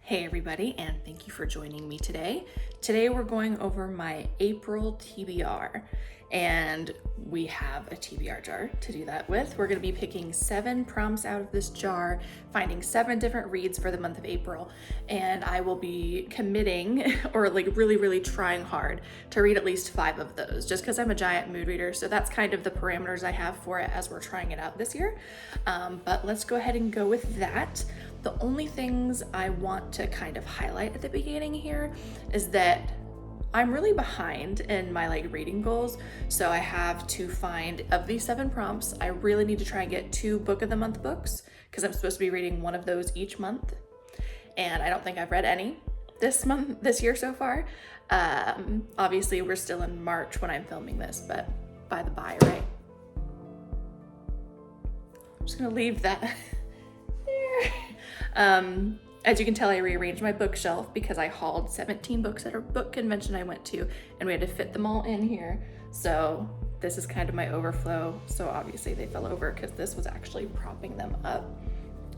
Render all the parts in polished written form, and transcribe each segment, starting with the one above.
Hey everybody, and thank you for joining me today. Today we're going over my April TBR, and we have a TBR jar to do that with. We're going to be picking 7 prompts out of this jar, finding 7 different reads for the month of April, and I will be committing or really trying hard to read at least 5 of those, just because I'm a giant mood reader. So that's kind of the parameters I have for it as we're trying it out this year. But let's go ahead and go with that. The only things I want to kind of highlight at the beginning here is that I'm really behind in my reading goals. So I have to find, of these 7 prompts, I really need to try and get 2 book of the month books because I'm supposed to be reading one of those each month. And I don't think I've read any this year so far. Obviously we're still in March when I'm filming this, but by the by, right? I'm just gonna leave that there. As you can tell, I rearranged my bookshelf because I hauled 17 books at a book convention I went to, and we had to fit them all in here. So this is kind of my overflow. So obviously they fell over because this was actually propping them up.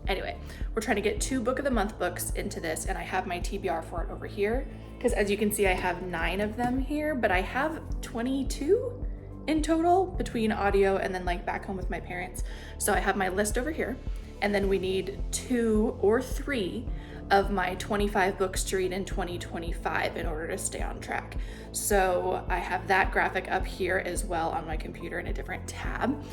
Anyway, we're trying to get 2 book of the month books into this, and I have my TBR for it over here. Because as you can see, I have 9 of them here, but I have 22 in total between audio and then back home with my parents. So I have my list over here. And then we need 2 or 3 of my 25 books to read in 2025 in order to stay on track. So I have that graphic up here as well on my computer in a different tab.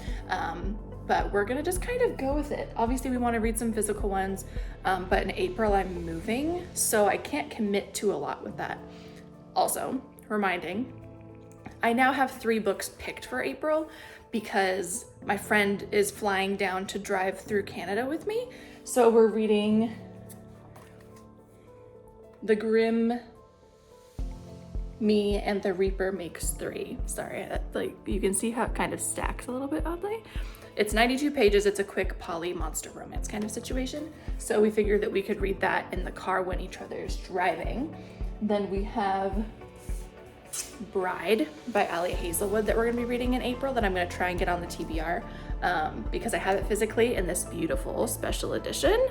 But we're gonna just kind of go with it. Obviously we wanna read some physical ones, but in April I'm moving, so I can't commit to a lot with that. Also, reminding, I now have 3 books picked for April because my friend is flying down to drive through Canada with me. So we're reading The Grim, Me, and the Reaper Makes 3. Sorry, you can see how it kind of stacks a little bit oddly. It's 92 pages. It's a quick poly monster romance kind of situation. So we figured that we could read that in the car when each other is driving. Then we have Bride by Ali Hazelwood that we're going to be reading in April that I'm going to try and get on the TBR because I have it physically in this beautiful special edition,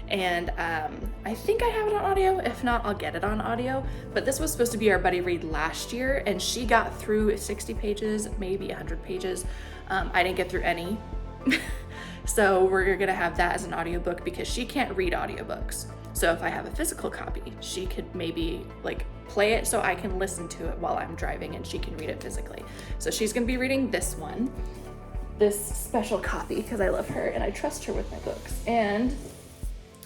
and I think I have it on audio. If not, I'll get it on audio. But this was supposed to be our buddy read last year, and she got through 60 pages, maybe 100 pages. I didn't get through any. So we're going to have that as an audiobook because she can't read audiobooks. So if I have a physical copy, she could maybe play it so I can listen to it while I'm driving and she can read it physically. So she's gonna be reading this one, this special copy, because I love her and I trust her with my books. And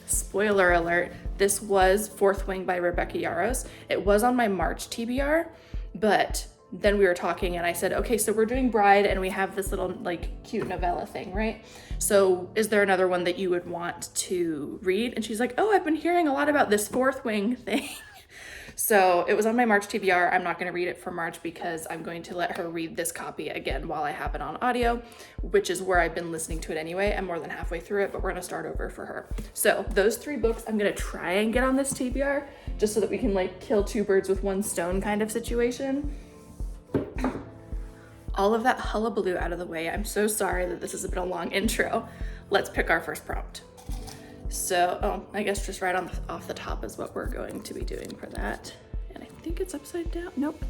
spoiler alert, this was Fourth Wing by Rebecca Yarros. It was on my March TBR, but then we were talking and I said, okay, so we're doing Bride and we have this little cute novella thing, right? So is there another one that you would want to read? And she's like, oh, I've been hearing a lot about this Fourth Wing thing. So it was on my March TBR. I'm not going to read it for March because I'm going to let her read this copy again while I have it on audio, which is where I've been listening to it anyway. I'm more than halfway through it, but we're going to start over for her. So those 3 books I'm going to try and get on this TBR just so that we can kill 2 birds with 1 stone kind of situation. All of that hullabaloo out of the way. I'm so sorry that this has been a long intro. Let's pick our first prompt. So, I guess just right off the top is what we're going to be doing for that. And I think it's upside down. Nope.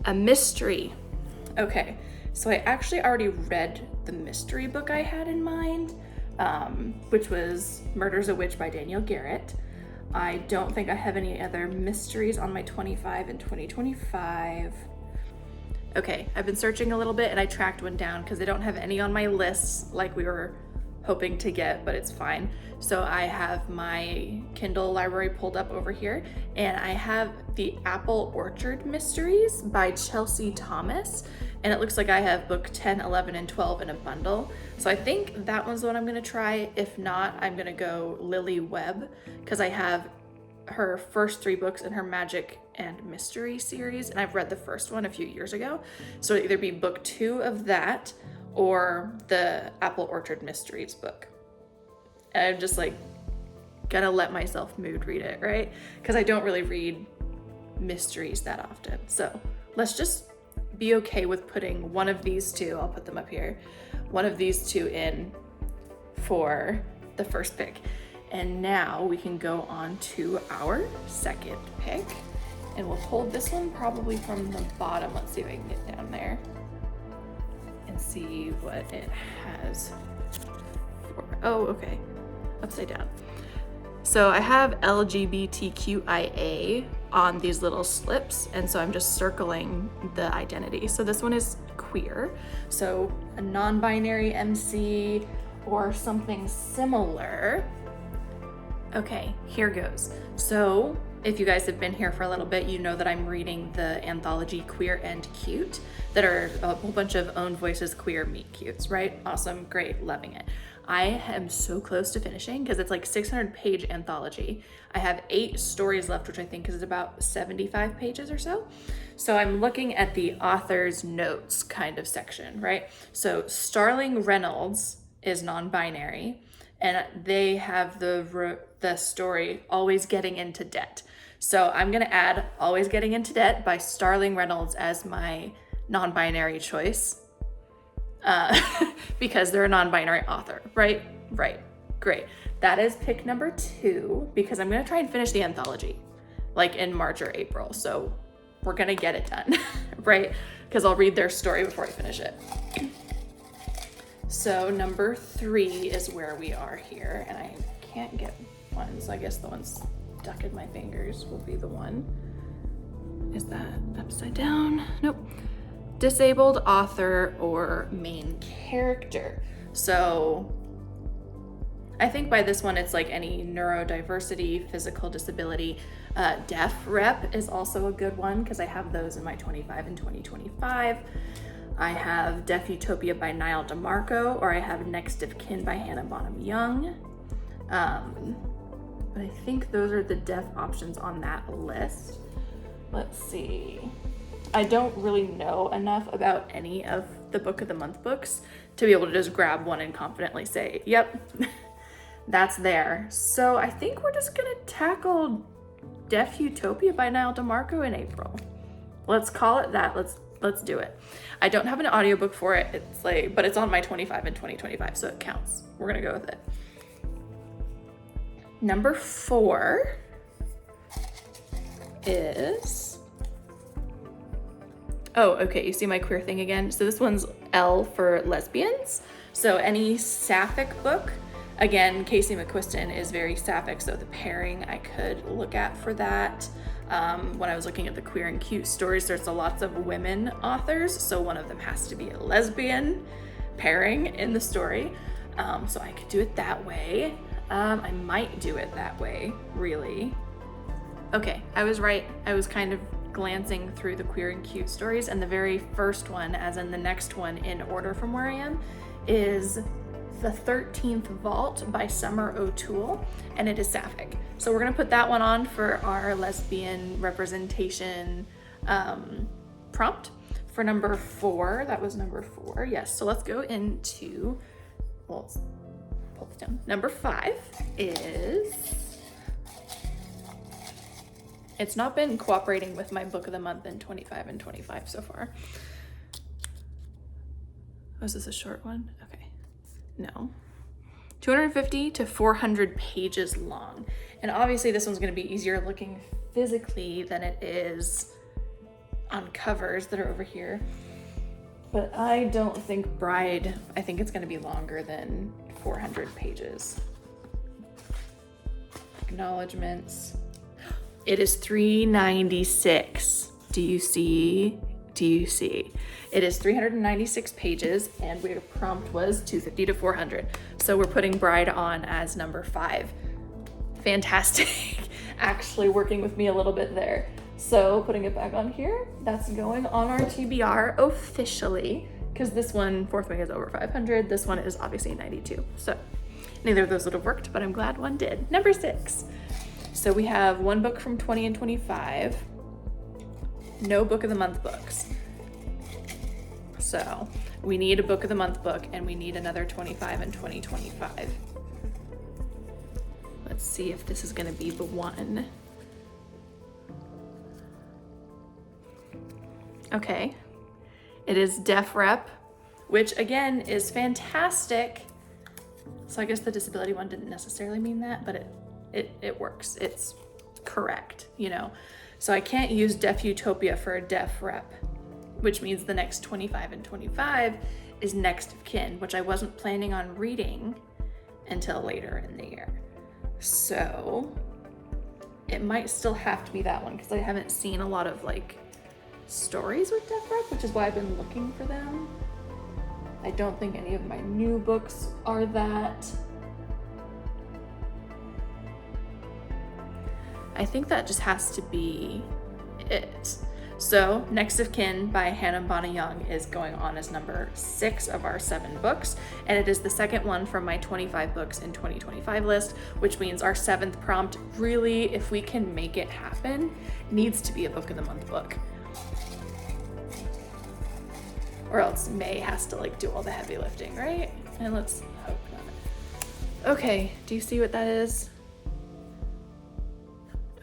A mystery. Okay, so I actually already read the mystery book I had in mind, which was Murder's a Witch by Danielle Garrett. I don't think I have any other mysteries on my 25 and 2025. Okay, I've been searching a little bit and I tracked one down because I don't have any on my list like we were hoping to get, but it's fine. So I have my Kindle library pulled up over here and I have the Apple Orchard Mysteries by Chelsea Thomas. And it looks like I have book 10, 11, and 12 in a bundle. So I think that one's the one I'm gonna try. If not, I'm gonna go Lily Webb because I have her first 3 books in her Magic and Mystery series. And I've read the first one a few years ago. So it'll either be book 2 of that or the Apple Orchard Mysteries book. And I'm just gonna let myself mood read it, right? Because I don't really read mysteries that often. So let's just be okay with putting one of these 2, I'll put them up here, one of these 2 in for the first pick. And now we can go on to our second pick. And we'll hold this one probably from the bottom. Let's see if I can get down there and see what it has. Oh, okay, upside down. So I have LGBTQIA on these little slips, and so I'm just circling the identity. So this one is queer, so a non-binary MC or something similar. Okay, here goes. So if you guys have been here for a little bit, you know that I'm reading the anthology Queer and Cute, that are a whole bunch of Own Voices queer meet cutes, right? Awesome, great, loving it. I am so close to finishing because it's like 600-page anthology. I have 8 stories left, which I think is about 75 pages or so. So I'm looking at the author's notes kind of section, right? So Starling Reynolds is non-binary, and they have the story Always Getting Into Debt. So I'm gonna add Always Getting Into Debt by Starling Reynolds as my non-binary choice. Because they're a non-binary author, right? Right, great. That is pick number 2, because I'm gonna try and finish the anthology like in March or April. So we're gonna get it done, right? Because I'll read their story before I finish it. So number 3 is where we are here, and I can't get one, so I guess the one stuck in my fingers will be the one. Is that upside down? Nope. Disabled author or main character. So I think by this one, it's like any neurodiversity, physical disability. Deaf rep is also a good one because I have those in my 25 and 2025. I have Deaf Utopia by Niall DeMarco, or I have Next of Kin by Hannah Bonham Young. But I think those are the deaf options on that list. Let's see. I don't really know enough about any of the Book of the Month books to be able to just grab one and confidently say, yep, that's there. So I think we're just gonna tackle Deaf Utopia by Niall DeMarco in April. Let's call it that. Let's do it. I don't have an audiobook for it. It's like, but it's on my 25 and 2025, so it counts. We're gonna go with it. Number 4 is, oh, okay, you see my queer thing again? So this one's L for lesbians. So any sapphic book, again, Casey McQuiston is very sapphic, so the pairing I could look at for that. When I was looking at the queer and cute stories, there's lots of women authors, so one of them has to be a lesbian pairing in the story. So I could do it that way. I might do it that way, really. Okay, I was right. I was kind of glancing through the queer and cute stories, and the very first one, as in the next one in order from where I am, is The 13th Vault by Summer O'Toole, and it is sapphic. So we're gonna put that one on for our lesbian representation prompt for number 4. That was number 4, yes. So let's go into, well, let's pull this down. Number 5 is, it's not been cooperating with my Book of the Month in 25 and 25 so far. Oh, is this a short one? Okay, no. 250 to 400 pages long. And obviously this one's gonna be easier looking physically than it is on covers that are over here. But I don't think Bride, I think it's gonna be longer than 400 pages. Acknowledgements. It is 396. Do you see? It is 396 pages, and our prompt was 250 to 400. So we're putting Bride on as number 5. Fantastic. Actually working with me a little bit there. So putting it back on here, that's going on our TBR officially, because this one, Fourth Wing, is over 500. This one is obviously 92. So neither of those would have worked, but I'm glad one did. Number 6. So we have one book from 20 and 25, no Book of the Month books. So we need a Book of the Month book, and we need another 25 and 2025. Let's see if this is gonna be the one. Okay, it is Def Rep, which again is fantastic. So I guess the disability one didn't necessarily mean that, but it works. It's correct, you know? So I can't use Deaf Utopia for a deaf rep, which means the next 25 and 25 is next of kin, which I wasn't planning on reading until later in the year. So it might still have to be that one because I haven't seen a lot of like stories with deaf rep, which is why I've been looking for them. I don't think any of my new books are that. I think that just has to be it. So Next of Kin by Hannah Bonnie Young is going on as number 6 of our 7 books, and it is the second one from my 25 books in 2025 list, which means our 7th prompt really, if we can make it happen, needs to be a book of the month book. Or else May has to like do all the heavy lifting, right? And let's hope not. Okay, do you see what that is?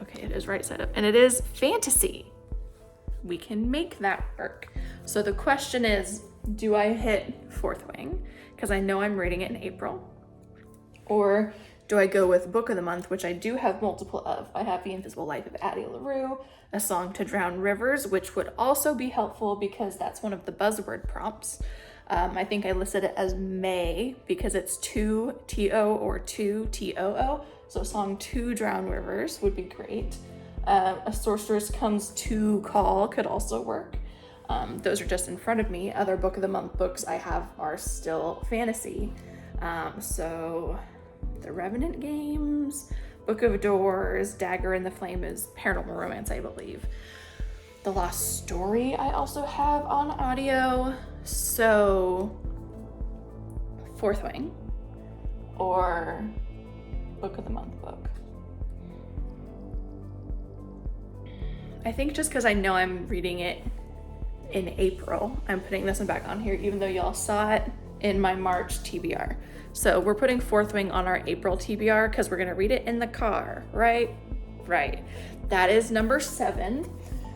Okay, it is right side up, and it is fantasy. We can make that work. So the question is, do I hit Fourth Wing? Because I know I'm reading it in April. Or do I go with Book of the Month, which I do have multiple of. I have The Invisible Life of Addie LaRue, A Song to Drown Rivers, which would also be helpful because that's one of the buzzword prompts. I think I listed it as May because it's 2 T-O or 2 T-O-O. So Song to Drown Rivers would be great. A Sorceress Comes to Call could also work. Those are just in front of me. Other Book of the Month books I have are still fantasy. So The Revenant Games, Book of Doors, Dagger in the Flame is paranormal romance, I believe. The Lost Story I also have on audio. So Fourth Wing or Book of the Month book. I think just because I know I'm reading it in April, I'm putting this one back on here, even though y'all saw it in my March TBR. So we're putting Fourth Wing on our April TBR because we're gonna read it in the car, right? Right. That is number 7.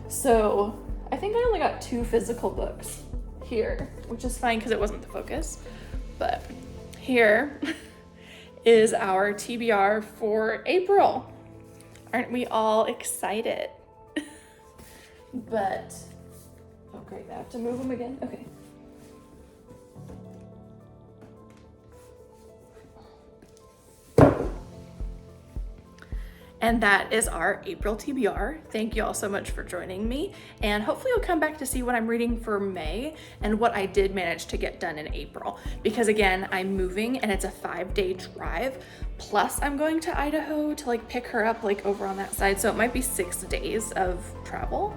So I think I only got 2 physical books here, which is fine because it wasn't the focus. But here is our TBR for April. Aren't we all excited? But, oh great, I have to move them again? Okay. And that is our April TBR. Thank you all so much for joining me. And hopefully you'll come back to see what I'm reading for May and what I did manage to get done in April. Because again, I'm moving and it's a 5-day drive. Plus I'm going to Idaho to like pick her up like over on that side. So it might be 6 days of travel,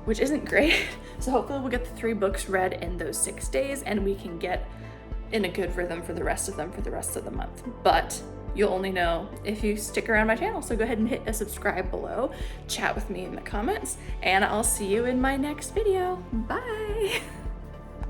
which isn't great. So hopefully we'll get the 3 books read in those 6 days and we can get in a good rhythm for the rest of them for the rest of the month. But you'll only know if you stick around my channel. So go ahead and hit a subscribe below, chat with me in the comments, and I'll see you in my next video. Bye.